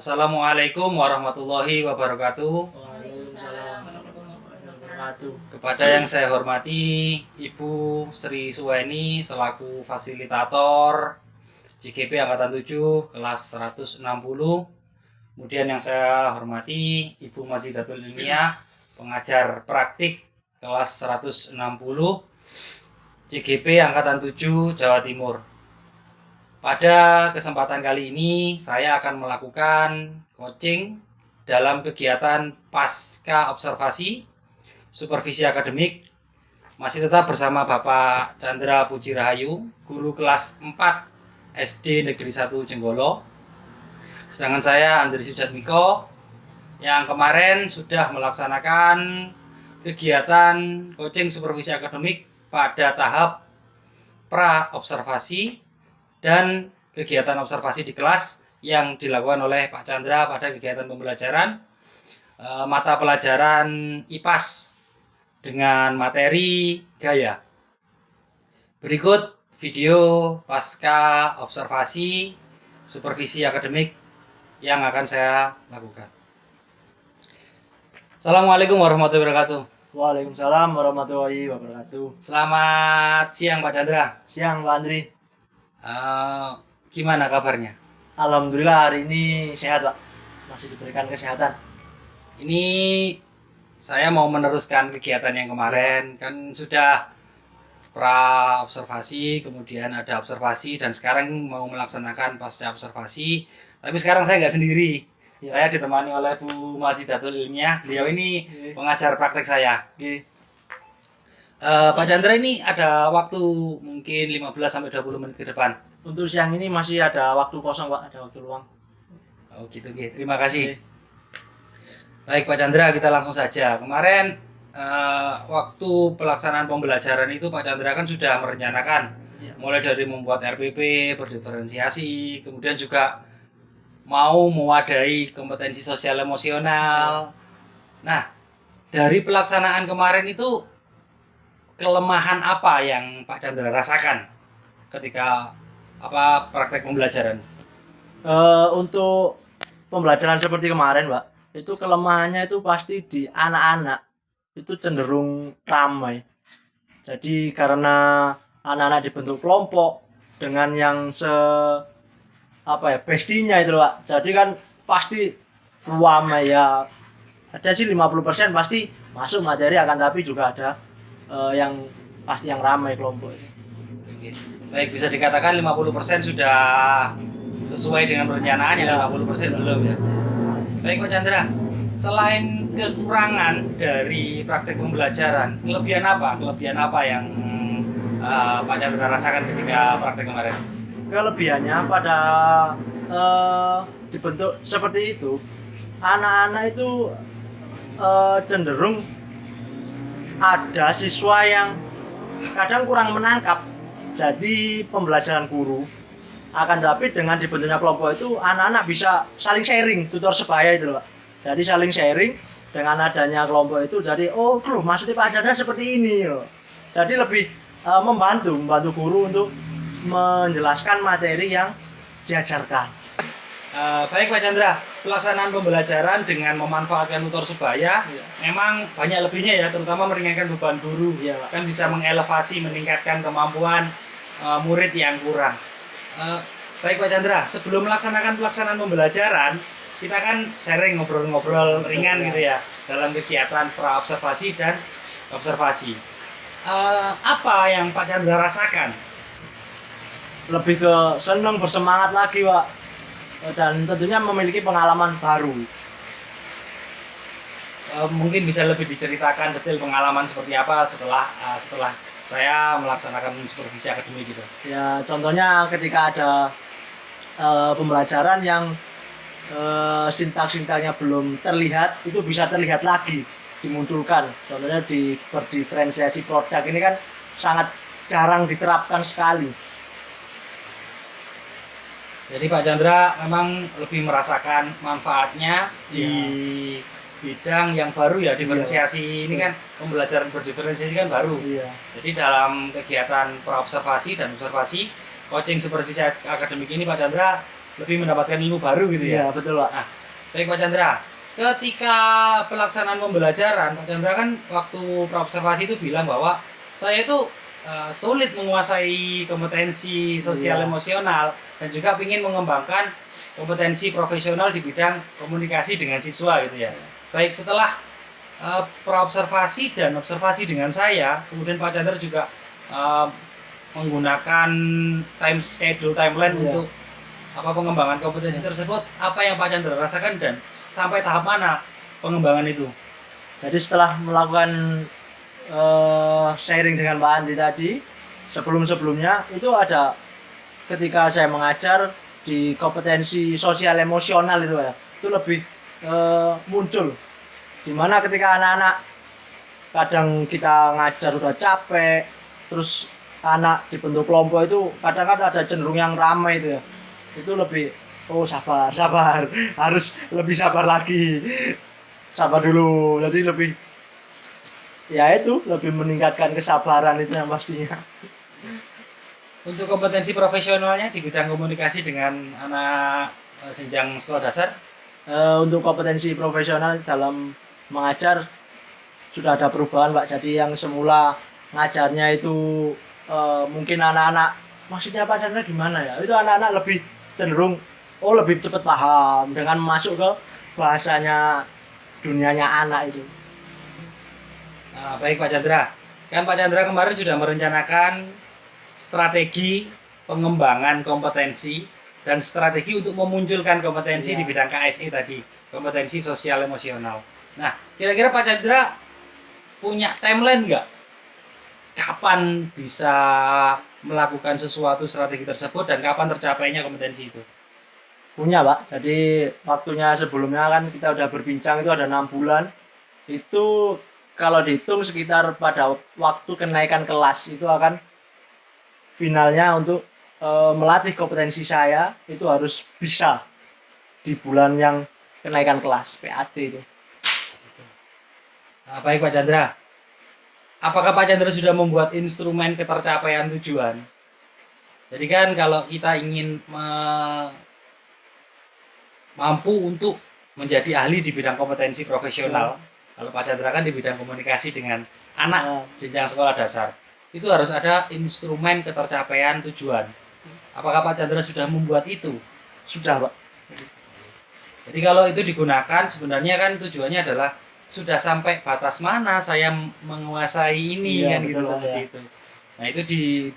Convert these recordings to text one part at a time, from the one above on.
Assalamualaikum warahmatullahi wabarakatuh. Waalaikumsalam warahmatullahi wabarakatuh. Kepada yang saya hormati Ibu Sri Suweni selaku fasilitator JGP Angkatan 7 kelas 160. Kemudian yang saya hormati Ibu Mazidatul Ilmiah pengajar praktik kelas 160 JGP Angkatan 7 Jawa Timur. Pada kesempatan kali ini saya akan melakukan coaching dalam kegiatan pasca observasi supervisi akademik. Masih tetap bersama Bapak Chandra Puji Rahayu, guru kelas 4 SD Negeri 1 Jenggolo. Sedangkan saya Andri Sujatmiko yang kemarin sudah melaksanakan kegiatan coaching supervisi akademik pada tahap pra-observasi dan kegiatan observasi di kelas yang dilakukan oleh Pak Chandra pada kegiatan pembelajaran mata pelajaran IPAS dengan materi gaya. Berikut video pasca observasi supervisi akademik yang akan saya lakukan. Assalamualaikum warahmatullahi wabarakatuh. Waalaikumsalam warahmatullahi wabarakatuh. Selamat siang Pak Chandra. Siang Pak Andri. Gimana kabarnya? Alhamdulillah hari ini sehat Pak. Masih diberikan kesehatan. Ini saya mau meneruskan kegiatan yang kemarin. Kan sudah pra observasi, kemudian ada observasi, dan sekarang mau melaksanakan pasca observasi. Tapi sekarang saya nggak sendiri. Ya. Saya ditemani oleh Bu Mazidatul Ilmiah. Beliau ini pengajar praktek saya. Pak Chandra, ini ada waktu mungkin 15-20 menit ke depan. Untuk siang ini masih ada waktu kosong Pak, ada waktu luang. Oh gitu, terima kasih. Baik Pak Chandra, kita langsung saja. Kemarin waktu pelaksanaan pembelajaran itu Pak Chandra kan sudah merencanakan, mulai dari membuat RPP, berdiferensiasi, kemudian juga mau mewadahi kompetensi sosial emosional. Nah, dari pelaksanaan kemarin itu kelemahan apa yang Pak Chandra rasakan ketika praktek pembelajaran? Untuk pembelajaran seperti kemarin Pak, itu kelemahannya itu pasti di anak-anak itu cenderung ramai. Jadi karena anak-anak dibentuk kelompok dengan yang bestinya itu Pak. Jadi kan pasti ramai ya. Ada sih 50% pasti masuk materi, akan tapi juga ada yang pasti yang ramai kelompok ini. Baik, bisa dikatakan 50% sudah sesuai dengan perencanaan, yang 50% belum ya. Baik Pak Chandra, selain kekurangan dari praktek pembelajaran, kelebihan apa yang Pak Chandra rasakan ketika praktek kemarin? Kelebihannya pada dibentuk seperti itu, anak-anak itu cenderung ada siswa yang kadang kurang menangkap. Jadi pembelajaran guru akan tapi dengan dibentuknya kelompok itu anak-anak bisa saling sharing, tutor sebaya itu Pak. Jadi saling sharing dengan adanya kelompok itu, jadi maksudnya Pak Chandra seperti ini loh. Jadi lebih membantu guru untuk menjelaskan materi yang diajarkan. Baik Pak Chandra, pelaksanaan pembelajaran dengan memanfaatkan tutor sebaya memang banyak lebihnya ya, terutama meringankan beban guru. Kan bisa mengelevasi, meningkatkan kemampuan murid yang kurang. Baik Pak Chandra, sebelum melaksanakan pelaksanaan pembelajaran, kita kan sharing, ngobrol-ngobrol ringan gitu ya dalam kegiatan pra-observasi dan observasi. Apa yang Pak Chandra rasakan? Lebih ke senang, bersemangat lagi Pak, dan tentunya memiliki pengalaman baru. Mungkin bisa lebih diceritakan detail pengalaman seperti apa setelah saya melaksanakan supervisi akademik gitu. Ya contohnya ketika ada pembelajaran yang sintaks-sintaksnya belum terlihat, itu bisa terlihat lagi, dimunculkan. Contohnya di berdiferensiasi produk ini kan sangat jarang diterapkan sekali. Jadi Pak Chandra memang lebih merasakan manfaatnya di bidang yang baru ya, diferensiasi ini kan, pembelajaran berdiferensiasi kan baru. Jadi dalam kegiatan pra-observasi dan observasi coaching supervisi akademik ini Pak Chandra lebih mendapatkan ilmu baru gitu ya. Iya, betul Pak. Nah, baik Pak Chandra. Ketika pelaksanaan pembelajaran, Pak Chandra kan waktu praobservasi itu bilang bahwa saya itu sulit menguasai kompetensi sosial Iya. emosional dan juga ingin mengembangkan kompetensi profesional di bidang komunikasi dengan siswa gitu ya. Baik, setelah praobservasi dan observasi dengan saya, kemudian Pak Chandra juga uh, menggunakan timeline Iya. untuk pengembangan kompetensi tersebut. Apa yang Pak Chandra rasakan dan sampai tahap mana pengembangan itu? Jadi setelah melakukan sharing dengan Pak Andi tadi, sebelum-sebelumnya itu ada ketika saya mengajar di kompetensi sosial emosional itu ya, itu lebih muncul. Dimana ketika anak-anak kadang kita ngajar udah capek, terus anak dibentuk kelompok itu kadang kan ada cenderung yang ramai itu ya, itu lebih sabar harus lebih sabar lagi, sabar dulu. Jadi lebih ya itu lebih meningkatkan kesabaran itu yang pastinya. Untuk kompetensi profesionalnya di bidang komunikasi dengan anak jenjang sekolah dasar, Untuk kompetensi profesional dalam mengajar sudah ada perubahan Pak. Jadi yang semula ngajarnya itu mungkin anak-anak maksudnya Pak Chandra gimana ya, itu anak-anak lebih cenderung lebih cepat paham dengan masuk ke bahasanya dunianya anak itu. baik Pak Chandra. Kan Pak Chandra kemarin sudah merencanakan strategi pengembangan kompetensi dan strategi untuk memunculkan kompetensi di bidang KSE tadi, kompetensi sosial emosional. Nah, kira-kira Pak Chandra punya timeline nggak? Kapan bisa melakukan sesuatu strategi tersebut dan kapan tercapainya kompetensi itu? Punya Pak. Jadi waktunya sebelumnya kan kita udah berbincang itu ada 6 bulan. Itu kalau dihitung sekitar pada waktu kenaikan kelas itu akan finalnya untuk melatih kompetensi saya itu harus bisa di bulan yang kenaikan kelas PAT itu. Nah, baik Pak Chandra. Apakah Pak Chandra sudah membuat instrumen ketercapaian tujuan? Jadi kan kalau kita ingin mampu untuk menjadi ahli di bidang kompetensi profesional, kalau Pak Chandra kan di bidang komunikasi dengan anak jenjang sekolah dasar, itu harus ada instrumen ketercapaian tujuan. Apakah Pak Chandra sudah membuat itu? Sudah Pak. Jadi kalau itu digunakan sebenarnya kan tujuannya adalah sudah sampai batas mana saya menguasai ini kan gitu seperti itu. Nah itu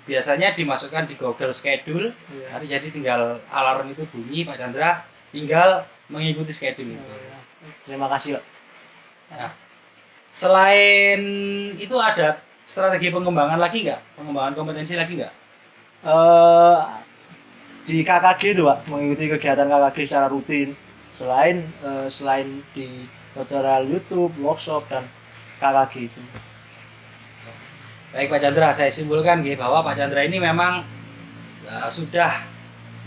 biasanya dimasukkan di Google Schedule. Nanti jadi tinggal alarm itu bunyi, Pak Chandra tinggal mengikuti schedule itu. Terima kasih Pak. Nah, selain itu ada strategi pengembangan lagi nggak? Pengembangan kompetensi lagi nggak? Di KKG itu Pak, mengikuti kegiatan KKG secara rutin. Selain di tutorial YouTube, workshop dan KKG itu. Baik Pak Chandra, saya simpulkan bahwa Pak Chandra ini memang sudah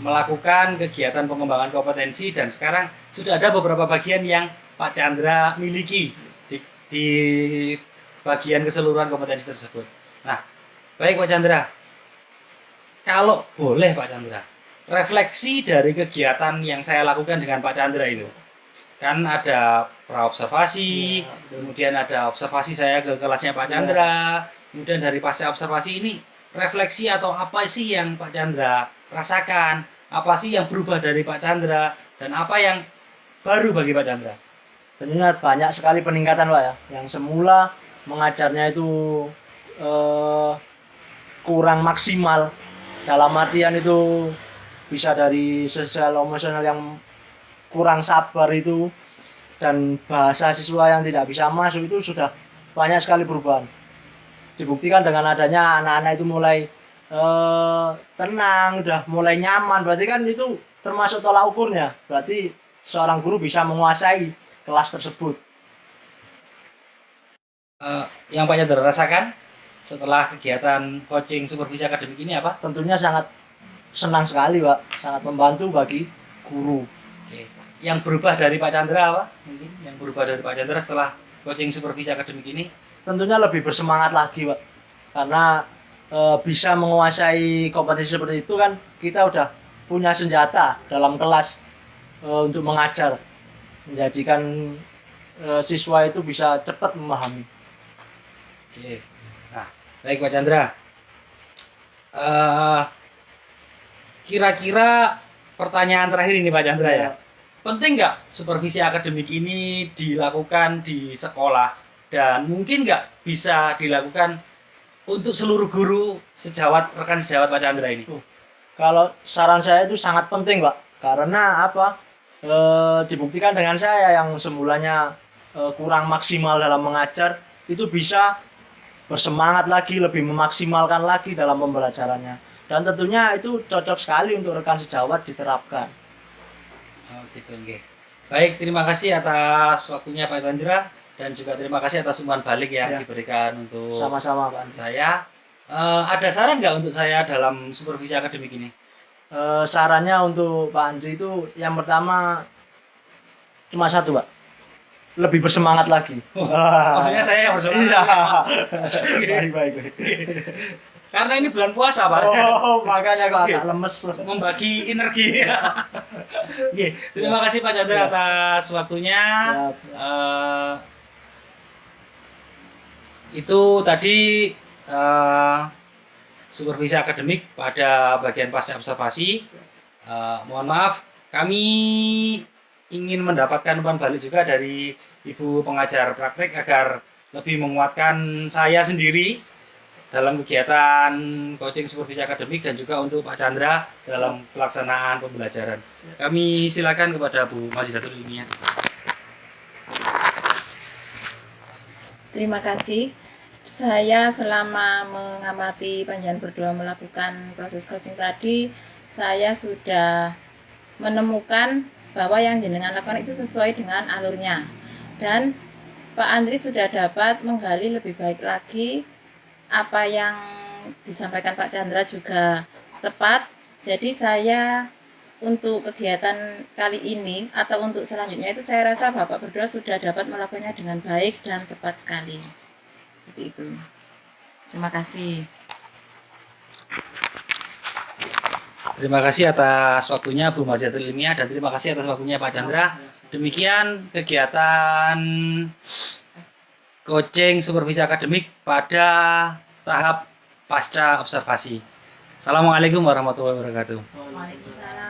melakukan kegiatan pengembangan kompetensi dan sekarang sudah ada beberapa bagian yang Pak Chandra miliki di bagian keseluruhan kompetensi tersebut. Nah, baik Pak Chandra, kalau boleh Pak Chandra, refleksi dari kegiatan yang saya lakukan dengan Pak Chandra itu, kan ada praobservasi, kemudian ada observasi saya ke kelasnya Pak Chandra, kemudian dari pasca observasi ini refleksi atau apa sih yang Pak Chandra rasakan, apa sih yang berubah dari Pak Chandra dan apa yang baru bagi Pak Chandra? Tentunya banyak sekali peningkatan Pak ya. Yang semula mengajarnya itu kurang maksimal, dalam artian itu bisa dari sosial emosional yang kurang sabar itu dan bahasa siswa yang tidak bisa masuk itu sudah banyak sekali perubahan. Dibuktikan dengan adanya anak-anak itu mulai tenang, udah mulai nyaman, berarti kan itu termasuk tolak ukurnya. Berarti seorang guru bisa menguasai kelas tersebut. Yang Pak Chandra rasakan setelah kegiatan coaching supervisi akademik ini apa? Tentunya sangat senang sekali Pak, sangat membantu bagi guru. Oke. Yang berubah dari Pak Chandra apa? Mungkin yang berubah dari Pak Chandra setelah coaching supervisi akademik ini? Tentunya lebih bersemangat lagi Pak, karena bisa menguasai kompetensi seperti itu kan kita udah punya senjata dalam kelas untuk mengajar, menjadikan siswa itu bisa cepat memahami. Oke. Nah, baik Pak Chandra. Eh, Kira-kira pertanyaan terakhir ini Pak Chandra ya. Penting nggak supervisi akademik ini dilakukan di sekolah dan mungkin nggak bisa dilakukan untuk seluruh guru sejawat rekan sejawat Pak Chandra ini? Kalau saran saya itu sangat penting, Pak. Karena apa? Dibuktikan dengan saya yang semulanya kurang maksimal dalam mengajar itu bisa bersemangat lagi, lebih memaksimalkan lagi dalam pembelajarannya. Dan tentunya itu cocok sekali untuk rekan sejawat diterapkan. Oh gitu, oke. Baik, terima kasih atas waktunya Pak Chandra dan juga terima kasih atas umpan balik yang Ya. diberikan untuk Sama-sama, Pak. saya. Ada saran nggak untuk saya dalam supervisi akademik ini? Sarannya untuk Pak Andri itu yang pertama cuma satu, Pak. Lebih bersemangat lagi. Maksudnya saya yang bersemangat. Iya. Baik. Karena ini bulan puasa, Pak. Oh, makanya kok agak lemes. Membagi energi. Oke, terima kasih Pak Chandra atas waktunya. Itu tadi supervisi akademik pada bagian pasca observasi. Mohon maaf, kami ingin mendapatkan umpan balik juga dari Ibu pengajar praktek agar lebih menguatkan saya sendiri dalam kegiatan coaching supervisi akademik dan juga untuk Pak Chandra dalam pelaksanaan pembelajaran. Kami silakan kepada Bu Majidatul Ilmiah. Terima kasih. Saya selama mengamati panjenengan berdua melakukan proses coaching tadi, saya sudah menemukan bahwa yang jenengan lakukan itu sesuai dengan alurnya. Dan Pak Andri sudah dapat menggali lebih baik lagi apa yang disampaikan Pak Chandra juga tepat. Jadi saya untuk kegiatan kali ini atau untuk selanjutnya itu saya rasa Bapak berdua sudah dapat melakukannya dengan baik dan tepat sekali. Seperti itu. Terima kasih. Terima kasih atas waktunya Bu Majidatul Ilmiah dan terima kasih atas waktunya Pak Chandra. Demikian kegiatan coaching supervisi akademik pada tahap pasca observasi. Assalamualaikum warahmatullahi wabarakatuh. Waalaikumsalam.